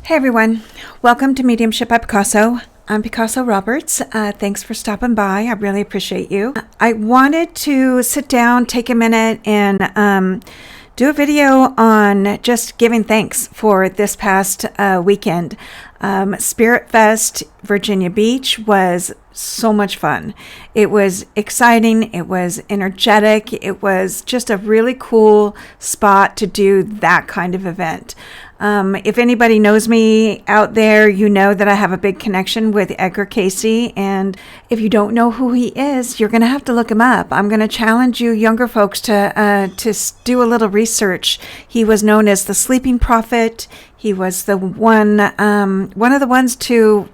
Hey everyone, welcome to Mediumship by Picasso. I'm Picasso Roberts. Thanks for stopping by. I really appreciate you. I wanted to sit down, take a minute, and do a video on just giving thanks for this past weekend. Spirit Fest, Virginia Beach was so much fun. It was exciting. It was energetic. It was just a really cool spot to do that kind of event. If anybody knows me out there, you know that I have a big connection with Edgar Cayce. And if you don't know who he is, you're going to have to look him up. I'm going to challenge you younger folks to do a little research. He was known as the Sleeping Prophet. He was the one of the ones to,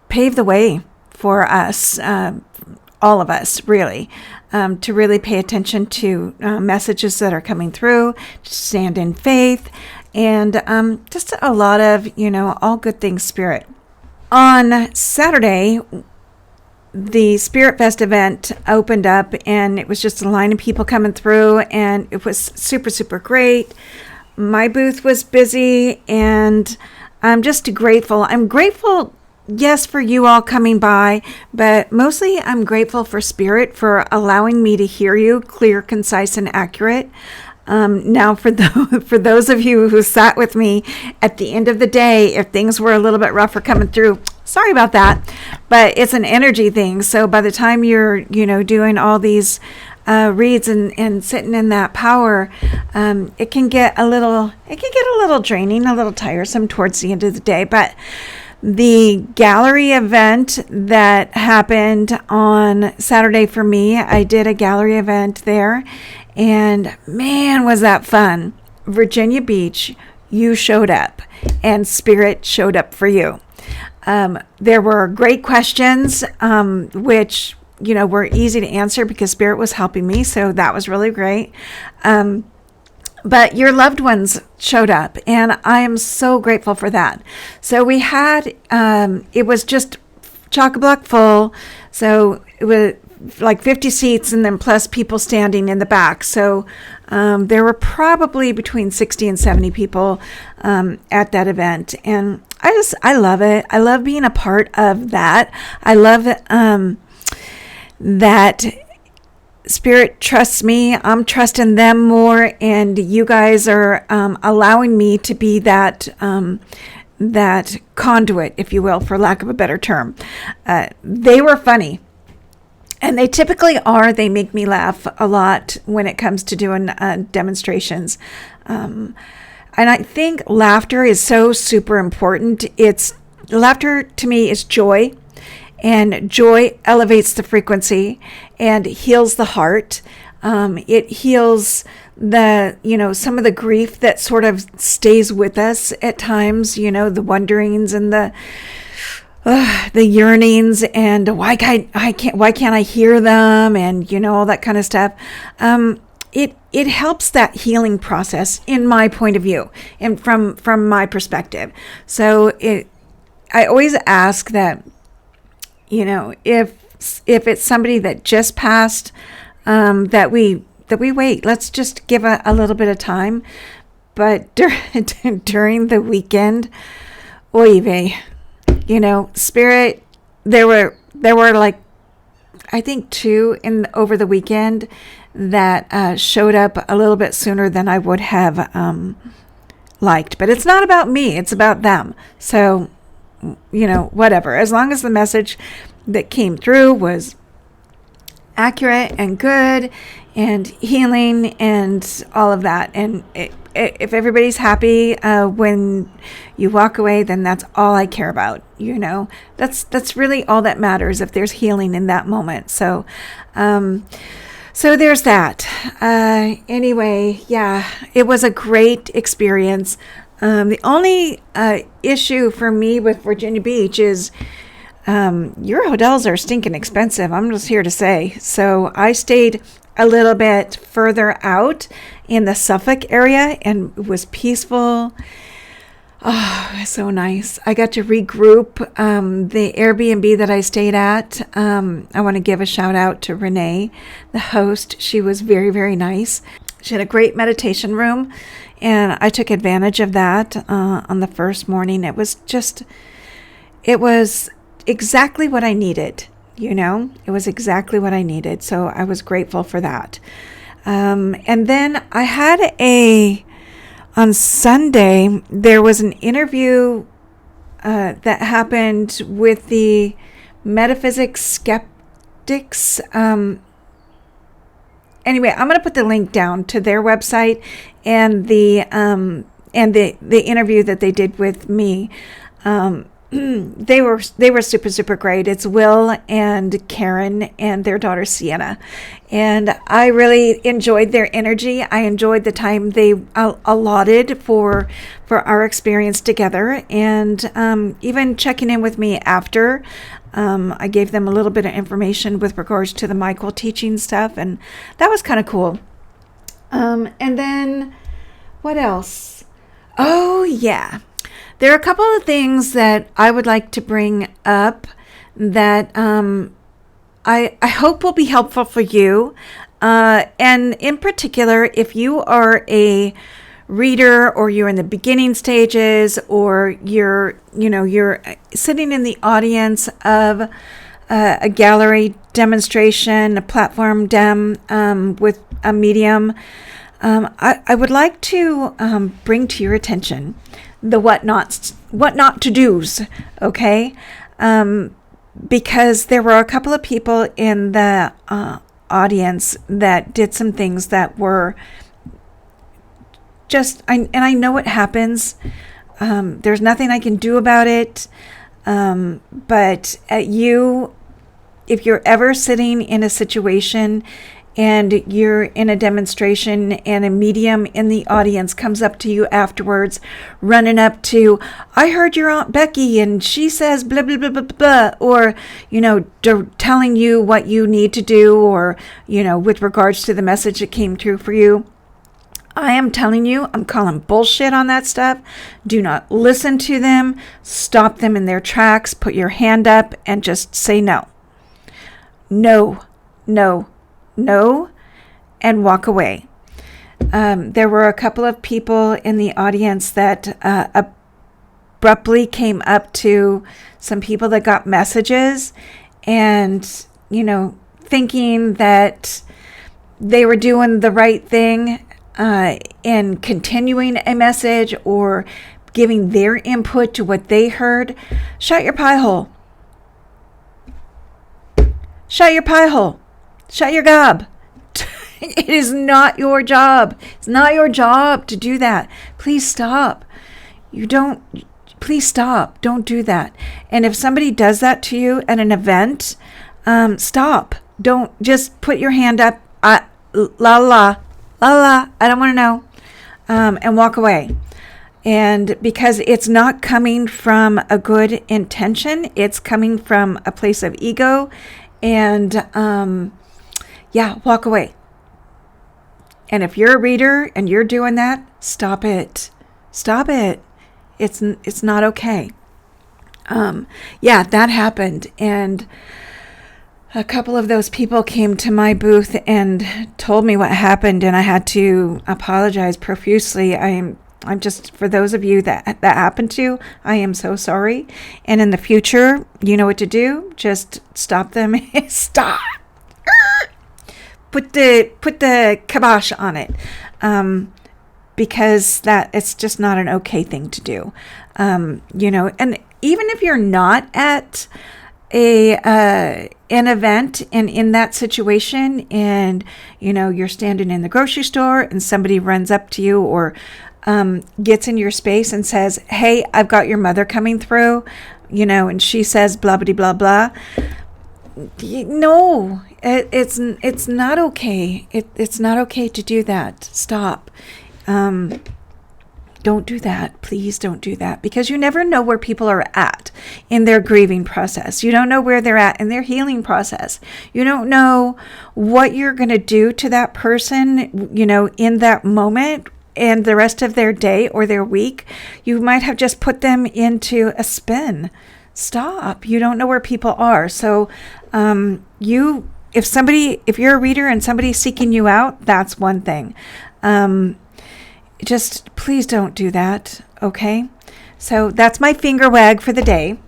pave the way for us, all of us, really. To really pay attention to messages that are coming through, to stand in faith, and just a lot of, all good things spirit. On Saturday, the Spirit Fest event opened up, and it was just a line of people coming through, and it was super, super great. My booth was busy, and I'm just grateful. I'm grateful, yes, for you all coming by, but mostly I'm grateful for Spirit for allowing me to hear you clear, concise, and accurate. Now, for those of you who sat with me at the end of the day, if things were a little bit rougher coming through, sorry about that, but it's an energy thing. So by the time you're, doing all these reads and sitting in that power, it can get a little draining, a little tiresome towards the end of the day, but the gallery event that happened on Saturday for me, I did a gallery event there, and man, was that fun. Virginia Beach, you showed up, and Spirit showed up for you. There were great questions, which, were easy to answer because Spirit was helping me, so that was really great. But your loved ones showed up, and I am so grateful for that. So we had, it was just chock-a-block full. So it was like 50 seats and then plus people standing in the back. So there were probably between 60 and 70 people at that event. And I love it. I love being a part of that. I love that Spirit trusts me, I'm trusting them more, and you guys are allowing me to be that conduit, if you will, for lack of a better term. They were funny, and they typically are. They make me laugh a lot when it comes to doing demonstrations. And I think laughter is so super important. Laughter to me is joy. And joy elevates the frequency and heals the heart. It heals some of the grief that sort of stays with us at times, the wonderings and the yearnings and why can't I hear them, and all that kind of stuff. It helps that healing process, in my point of view and from my perspective. So I always ask that, if it's somebody that just passed, that we wait. Let's just give a little bit of time. But during the weekend, oy vey, Spirit, there were like, I think 2 over the weekend that showed up a little bit sooner than I would have liked. But it's not about me; it's about them. So, whatever. As long as the message that came through was accurate and good and healing and all of that. And if everybody's happy when you walk away, then that's all I care about. That's really all that matters, if there's healing in that moment. So there's that. Anyway, yeah, it was a great experience. The only issue for me with Virginia Beach is your hotels are stinking expensive. I'm just here to say. So I stayed a little bit further out in the Suffolk area, and it was peaceful. Oh, so nice. I got to regroup. The Airbnb that I stayed at, I want to give a shout out to Renee, the host. She was very, very nice. She had a great meditation room, And I took advantage of that on the first morning. It was exactly what I needed. It was exactly what I needed. So I was grateful for that. And then I had on Sunday, there was an interview that happened with the metaphysics skeptics. Anyway, I'm going to put the link down to their website and the interview that they did with me. They were super great. It's Will and Karen and their daughter Sienna, and I really enjoyed their energy. I enjoyed the time they allotted for our experience together, and even checking in with me after. I gave them a little bit of information with regards to the Michael teaching stuff, and that was kind of cool. And then what else? Oh yeah. There are a couple of things that I would like to bring up that I hope will be helpful for you. And in particular, if you are a reader or you're in the beginning stages or you're sitting in the audience of a gallery demonstration, a platform dem with a medium, I would like to bring to your attention the what not to do's, okay? Because there were a couple of people in the audience that did some things that were and I know it happens. There's nothing I can do about it. But if you're ever sitting in a situation and you're in a demonstration and a medium in the audience comes up to you afterwards, running up to, I heard your Aunt Becky and she says blah, blah, blah, blah, blah, or, telling you what you need to do, or, with regards to the message that came through for you. I am telling you, I'm calling bullshit on that stuff. Do not listen to them. Stop them in their tracks. Put your hand up and just say no. No, no, no, and walk away. There were a couple of people in the audience that abruptly came up to some people that got messages and, thinking that they were doing the right thing in continuing a message or giving their input to what they heard. Shut your pie hole. Shut your pie hole. Shut your gob. It is not your job. It's not your job to do that. Please stop. Please stop. Don't do that. And if somebody does that to you at an event, stop. Don't just put your hand up. La, I don't want to know. And walk away. And because it's not coming from a good intention, it's coming from a place of ego. And walk away. And if you're a reader and you're doing that, stop it. Stop it. It's not okay. That happened. And a couple of those people came to my booth and told me what happened, and I had to apologize profusely. I'm just, for those of you that happened to, I am so sorry. And in the future, you know what to do. Just stop them. Stop. Put the kibosh on it. Because it's just not an okay thing to do. And even if you're not at an event and in that situation, and you're standing in the grocery store and somebody runs up to you or gets in your space and says, hey, I've got your mother coming through, and she says blah blah blah blah. No, it's not okay. It's not okay to do that. Stop. Don't do that. Please don't do that, because you never know where people are at in their grieving process. You don't know where they're at in their healing process. You don't know what you're going to do to that person, in that moment and the rest of their day or their week. You might have just put them into a spin. Stop. You don't know where people are. So, if you're a reader and somebody's seeking you out, that's one thing. just please don't do that. Okay. So that's my finger wag for the day.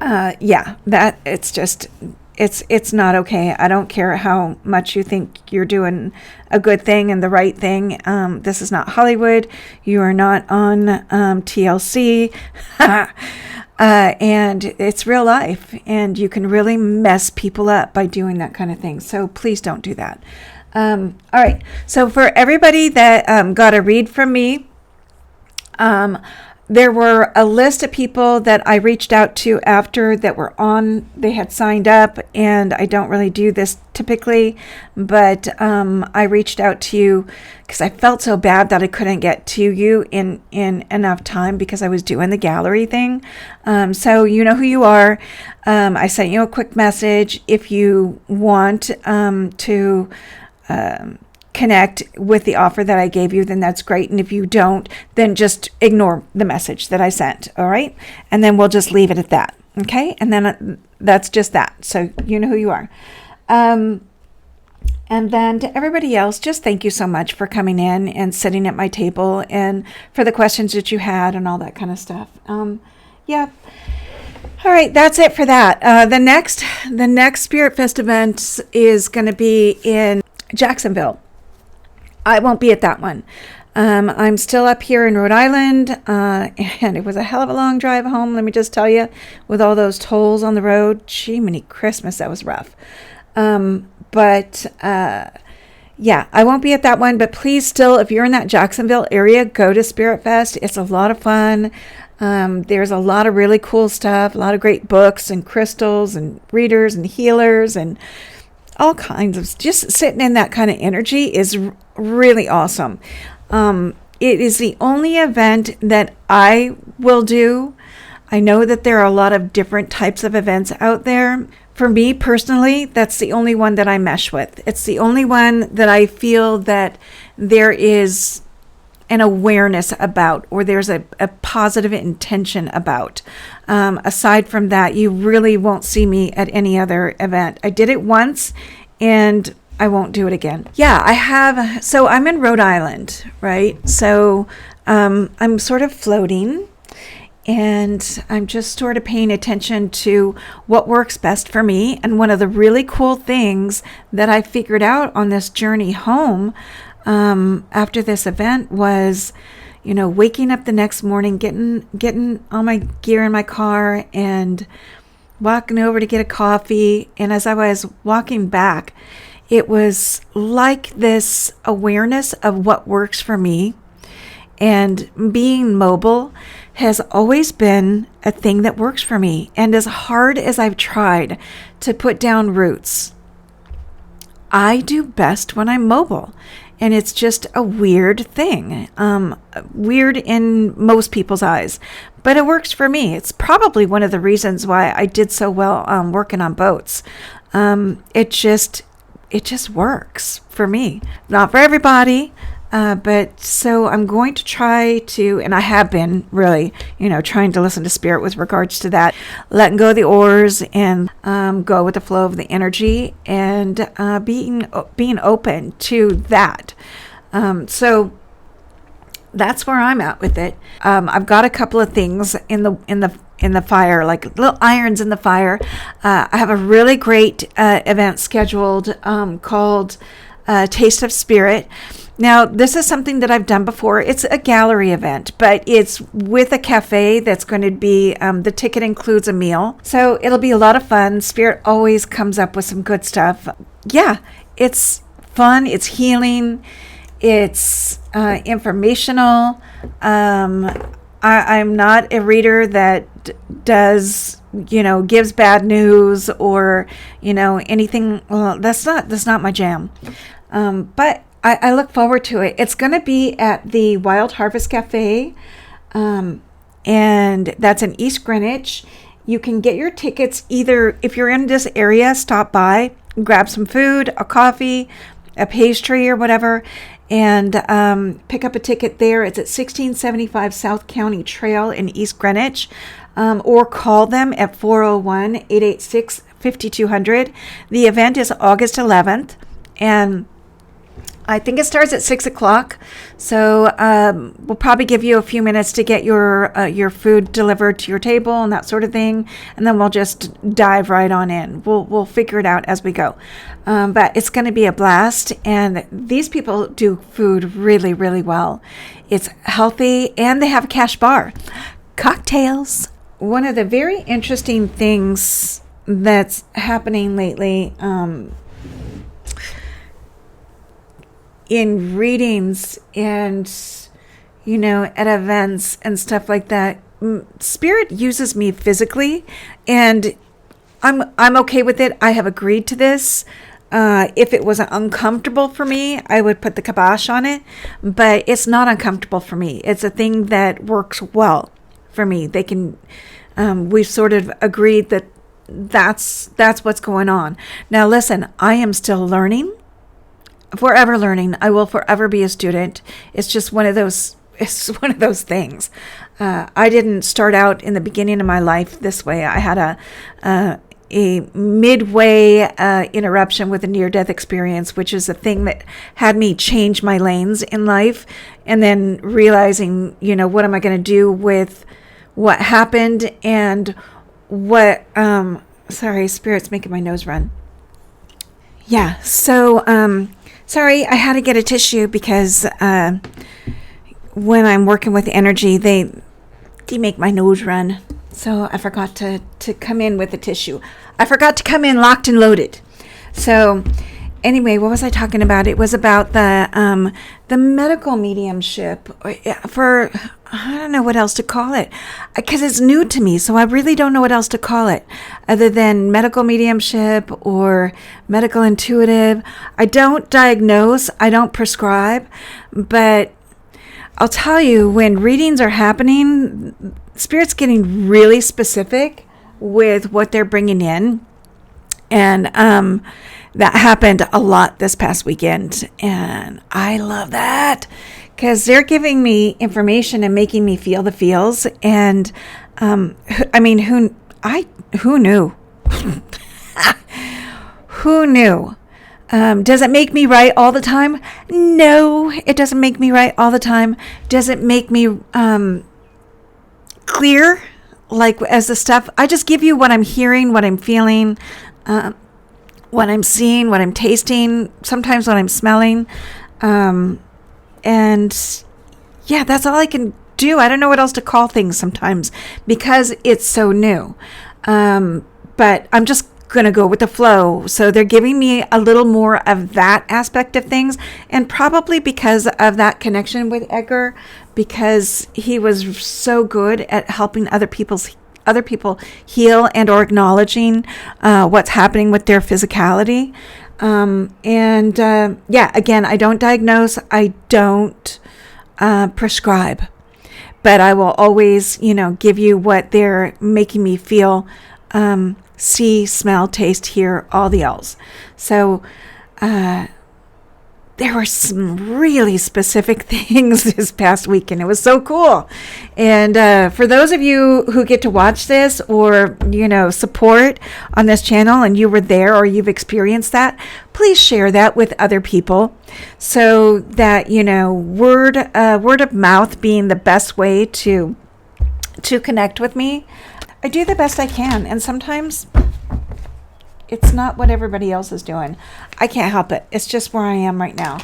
Yeah, that it's not okay. I don't care how much you think you're doing a good thing and the right thing. This is not Hollywood. You are not on TLC. And it's real life, and you can really mess people up by doing that kind of thing. So please don't do that. All right. So for everybody that got a read from me, there were a list of people that I reached out to after that were on, they had signed up, and I don't really do this typically, but I reached out to you because I felt so bad that I couldn't get to you in enough time because I was doing the gallery thing. So you know who you are. I sent you a quick message. If you want to connect with the offer that I gave you, then that's great. And if you don't, then just ignore the message that I sent. All right. And then we'll just leave it at that. Okay. And then that's just that. So you know who you are. And then to everybody else, just thank you so much for coming in and sitting at my table and for the questions that you had and all that kind of stuff. Yeah. All right. That's it for that. The next Spirit Fest event is going to be in Jacksonville. I won't be at that one. I'm still up here in Rhode Island, and it was a hell of a long drive home, let me just tell you, with all those tolls on the road. Gee, many Christmas, that was rough. Yeah, I won't be at that one, but please still, if you're in that Jacksonville area, go to Spirit Fest. It's a lot of fun. There's a lot of really cool stuff, a lot of great books and crystals and readers and healers and all kinds of, just sitting in that kind of energy is really awesome. It is the only event that I will do. I know that there are a lot of different types of events out there. For me personally, that's the only one that I mesh with. It's the only one that I feel that there is an awareness about, or there's a positive intention about. Aside from that, you really won't see me at any other event. I did it once and I won't do it again. Yeah, I have. So I'm in Rhode Island, right? So I'm sort of floating, and I'm just sort of paying attention to what works best for me. And one of the really cool things that I figured out on this journey home after this event was, waking up the next morning, getting all my gear in my car and walking over to get a coffee. And as I was walking back, it was like this awareness of what works for me. And being mobile has always been a thing that works for me. And as hard as I've tried to put down roots, I do best when I'm mobile. And it's just a weird thing, weird in most people's eyes, but it works for me. It's probably one of the reasons why I did so well working on boats. It just works for me. Not for everybody, but so I'm going to try to, and I have been really, trying to listen to spirit with regards to that, letting go of the oars and go with the flow of the energy and being open to that. So that's where I'm at with it. I've got a couple of things in the fire, like little irons in the fire. I have a really great event scheduled called Taste of Spirit. Now, this is something that I've done before. It's a gallery event, but it's with a cafe that's going to be, the ticket includes a meal. So it'll be a lot of fun. Spirit always comes up with some good stuff. Yeah, it's fun. It's healing. It's informational. I'm not a reader that does, gives bad news or, anything. Well, that's not my jam. But I look forward to it. It's going to be at the Wild Harvest Cafe, and that's in East Greenwich. You can get your tickets either, if you're in this area, stop by, grab some food, a coffee, a pastry or whatever, and pick up a ticket there. It's at 1675 South County Trail in East Greenwich, or call them at 401-886-5200. The event is August 11th, and I think it starts at 6 o'clock. So we'll probably give you a few minutes to get your food delivered to your table and that sort of thing. And then we'll just dive right on in. We'll figure it out as we go. But it's going to be a blast. And these people do food really, really well. It's healthy and they have a cash bar. Cocktails. One of the very interesting things that's happening lately, in readings and, at events and stuff like that, Spirit uses me physically, and I'm okay with it. I have agreed to this. If it wasn't uncomfortable for me, I would put the kibosh on it, but it's not uncomfortable for me. It's a thing that works well for me. They can, we've sort of agreed that that's what's going on. Now, listen, I am still learning. Forever learning. I will forever be a student. It's just one of those things. I didn't start out in the beginning of my life this way. I had a midway interruption with a near-death experience, which is a thing that had me change my lanes in life, and then realizing, what am I going to do with what happened and what, sorry, Spirit's making my nose run. Yeah, so, sorry, I had to get a tissue because when I'm working with energy, they make my nose run. So I forgot to come in with a tissue. I forgot to come in locked and loaded. So anyway, what was I talking about? It was about the medical mediumship for, I don't know what else to call it, because it's new to me. So I really don't know what else to call it other than medical mediumship or medical intuitive. I don't diagnose, I don't prescribe, but I'll tell you, when readings are happening, Spirit's getting really specific with what they're bringing in. And that happened a lot this past weekend. And I love that because they're giving me information and making me feel the feels. And I mean, who knew? Who knew? Does it make me right all the time? No, it doesn't make me right all the time. Does it make me clear, like as the stuff? I just give you what I'm hearing, what I'm feeling, what I'm seeing, what I'm tasting, sometimes what I'm smelling. And yeah, that's all I can do. I don't know what else to call things sometimes because it's so new. But I'm just going to go with the flow. So they're giving me a little more of that aspect of things, and probably because of that connection with Edgar, because he was so good at helping other people heal and or acknowledging what's happening with their physicality. Yeah, again, I don't diagnose, I don't prescribe, but I will always, give you what they're making me feel, see, smell, taste, hear, all the L's. So there were some really specific things this past weekend. It was so cool. And for those of you who get to watch this or, support on this channel and you were there or you've experienced that, please share that with other people so that, word of mouth being the best way to connect with me. I do the best I can, and sometimes it's not what everybody else is doing. I can't help it. It's just where I am right now.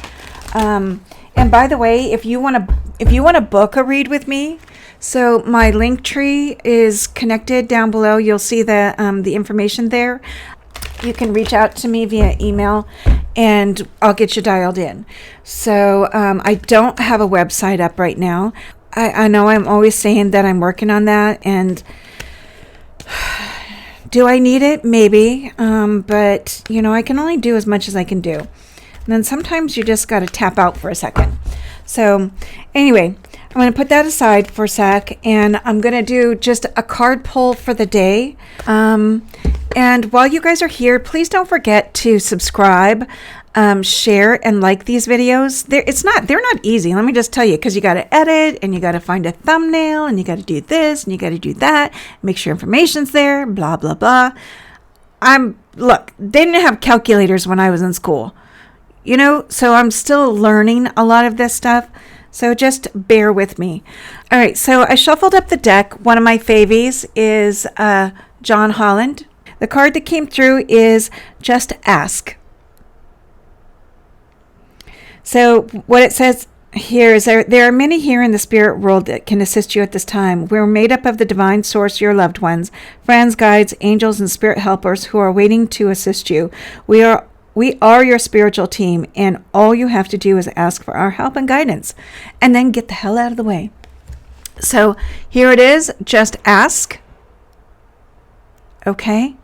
And by the way, if you want to book a read with me, so my link tree is connected down below. You'll see the information there. You can reach out to me via email, and I'll get you dialed in. So I don't have a website up right now. I know I'm always saying that I'm working on that, and do I need it? Maybe. But, I can only do as much as I can do. And then sometimes you just got to tap out for a second. So anyway, I'm going to put that aside for a sec, and I'm going to do just a card pull for the day. And while you guys are here, please don't forget to subscribe, share, and like these videos. They're not easy. Let me just tell you, because you got to edit, and you got to find a thumbnail, and you got to do this, and you got to do that. Make sure information's there. Blah blah blah. Look. They didn't have calculators when I was in school. So I'm still learning a lot of this stuff. So just bear with me. All right, so I shuffled up the deck. One of my favies is John Holland. The card that came through is Just Ask. So what it says here is there are many here in the spirit world that can assist you at this time. We're made up of the divine source, your loved ones, friends, guides, angels, and spirit helpers who are waiting to assist you. We are your spiritual team, and all you have to do is ask for our help and guidance, and then get the hell out of the way. So here it is, just ask. Okay?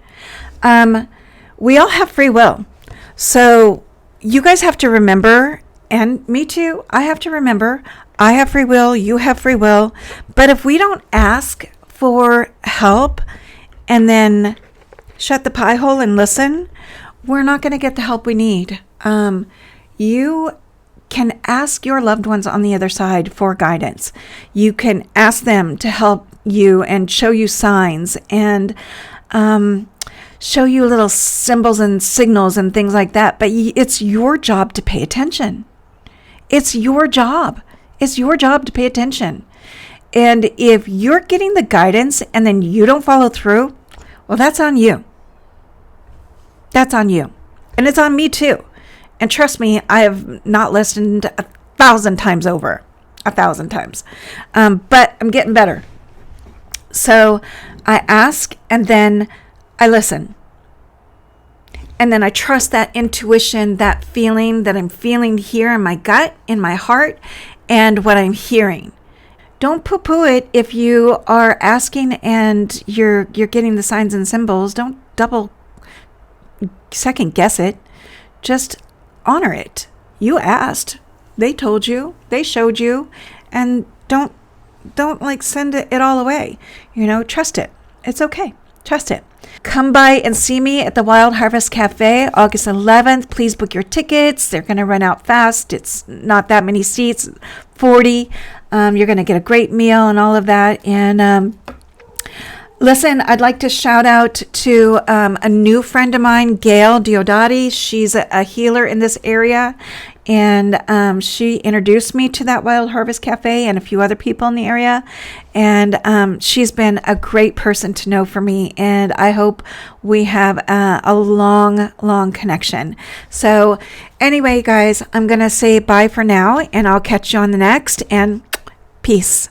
We all have free will. So you guys have to remember, and me too, I have to remember, I have free will, you have free will. But if we don't ask for help and then shut the pie hole and listen, we're not going to get the help we need. You can ask your loved ones on the other side for guidance. You can ask them to help you and show you signs and show you little symbols and signals and things like that. But it's your job to pay attention. It's your job. It's your job to pay attention. And if you're getting the guidance and then you don't follow through, well, that's on you. That's on you. And it's on me too. And trust me, I have not listened 1,000 times over. 1,000 times. But I'm getting better. So I ask and then I listen. And then I trust that intuition, that feeling that I'm feeling here in my gut, in my heart, and what I'm hearing. Don't poo-poo it if you are asking and you're getting the signs and symbols. Don't double second guess it. Just honor it. You asked. They told you. They showed you. And don't like send it all away. Trust it. It's okay. Trust it. Come by and see me at the Wild Harvest Cafe, August 11th. Please book your tickets. They're going to run out fast. It's not that many seats, 40. You're going to get a great meal and all of that. And listen, I'd like to shout out to a new friend of mine, Gail Diodati. She's a healer in this area. And she introduced me to that Wild Harvest Cafe and a few other people in the area. And she's been a great person to know for me. And I hope we have a long, long connection. So anyway, guys, I'm going to say bye for now. And I'll catch you on the next. And peace.